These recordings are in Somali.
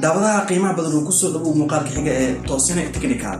daawadaha qiimaha badan oo ku soo dhawow muuqaalka xiga ee Toosine Technical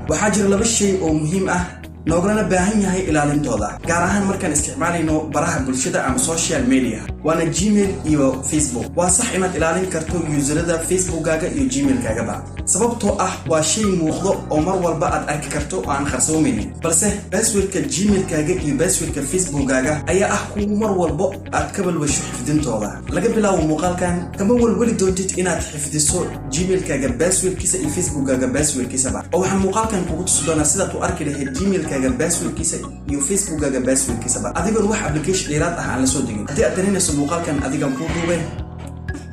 waxaa jira laba shay oo muhiim ah noogana baahan yahay ilaalintooda gaar ahaan markaan isticmaalayno baraha bulshada ama social media waana Gmail iyo Facebook waa sax inaad ilaalin karto userada Facebookaaga iyo Gmailkaaga sababtoo ah waa shay muuqdo oo mar walba aad arki karto oo aan qarsoomin balse passwordka Gmailkaaga iyo passwordka Facebookaaga ayaa ah kuwa mar walba aad ka balwasho xifdintooda laga bilaabo muuqaalkan kama walwali doontid inaad xifdiso Gmailkaaga passwordkiisa iyo Facebookaaga passwordkiisa oo waxaan muuqaalkan kugu tusi doonaa sida aad u arki lahayd Gmailkaaga passwordkiisa iyo Facebookaaga passwordkiisa adigoon wax application dheeraad ah aan la soo degin hadii aad daneynayso muuqaalkan adiga ku duubay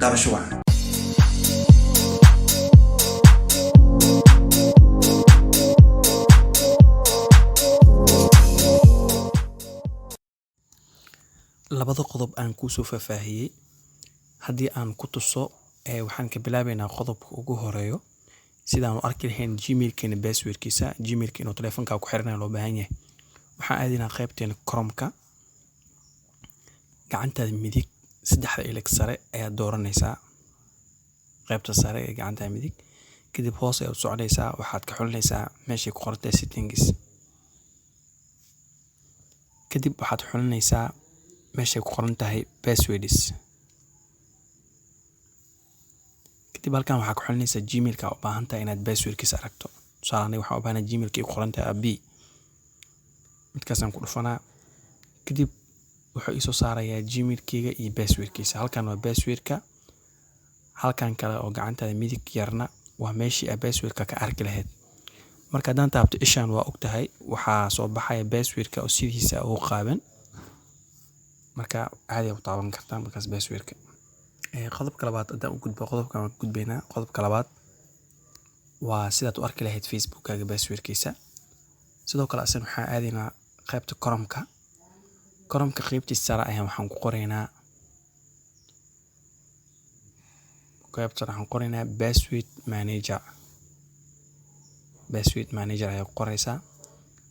daabasho wacan labada qodob aan ku soo faahfaahiyay hadii aan ku tuso waxaan ka bilaabaynaa qodobka ugu horeeyo sidaan u arki lahayn Gmailkeena passwordkiisa Gmailkeena telefoonka ku xirnaa loo baahan yahay waxaan aadinaa qaybteena Chrome-ka gacantaada midig saddexda ilig sare ayaa dooranaysaa qaybta sare ee gacantaada midig kadib hoos ayaa u soconaysaa waxaad ka xulinaysaa meeshii ku qortay settings kadib waxaad xulinaysaa meeshay ku qoran tahay passwords kadib halkan waxaa ku xulinaysaa Gmailka u baahan tahay inaad passwordkiisa aragto tusaale waxaa u baahan Gmailka ku qoran tahay ab midkaasaan ku dhufanaa kadib wuxuu isoo saarayaa Gmailkayga iyo passwordkiisa halkan waa passwordka halkan kale oo gacantaada midig yarna waa meeshii aad passwordka ka arki lahayd marka hadaan taabto ishaan waa ogtahay waxaa soo baxaya passwordka oo sidiisa u qaaban marka caadi u taaban kartaa markaas passwordka qodobka labaad hadaan u gudbo qodobkan waan gudbaynaa qodobka labaad waa sidaad u arki lahayd Facebookaaga passwordkiisa sidoo kale asan waxaan aadinaa qaybta Chrome-ka qaybtiisa sare ayaan waxaan ku qoraynaa password manager ayaa ku qoraysaa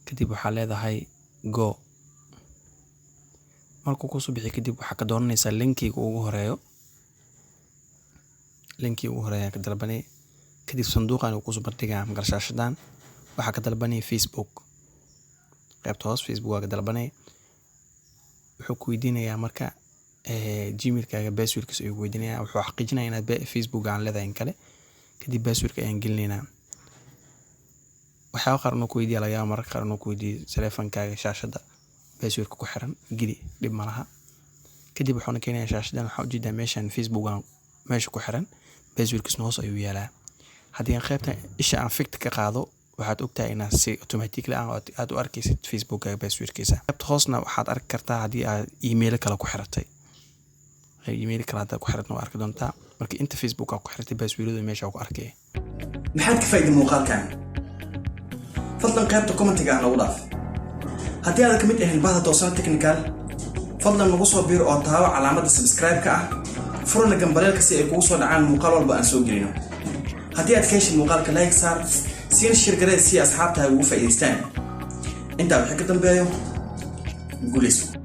kadib waxaa leedahay go markuu ku soo bixi kadib waxaa ka dooranaysaa linkiga ugu horeeyo ka dalbanay kadib sanduuqan uu ku soo bandhigaa magalshashadan waxaa ka dalbanay Facebook qaybta hoos Facebook waa ka dalbanay wuxuu ku weydiinayaa marka Gmailkaaga passwordkiisa ayuu weydiinayaa wuxuu xaqiijinayaa inaad Facebook aan leedahay in kale kadib passwordka ayaan gelinaynaa waxaa qaar ku weydiiyaa laga yaabaa marka qaar ku weydiiyo telefoonkaaga shaashada passwordka ku xiran geli dib malaha kadib wuxuu keenayaa shaashadan waxa u jeedaa meeshan Facebook aan meesha ku xiran passwordkiisa hoos ayuu yaalaa hadii aan qaybta isha aan fict ka qaado waxaad ogtahay inaad si automatically aad u arkaysid Facebookaaga passwordkiisa qaybta hoosna waxaad arki kartaa hadii aad email kale ku xiratay email kale aad ku xiratay waa arki doontaa marka inta Facebook ku xiratay passwordada meesha ku arkay maxaad ka faa'iiday muuqaalkan fadlan qaybta comment-ga nagu dhaaf haddii aad ka mid ahayn bahda Toosine Technical fadlan nagu soo biir oo taabo calaamadda subscribe-ka ah furna gambaleelka si ay kugu soo dhacaan muuqaal walba aan soo gelino haddii aad ka heshay muuqaalka like saar si share garee si asxaabtaada ugu faa'iideystaan inta wixii ka dambeeyo guulayso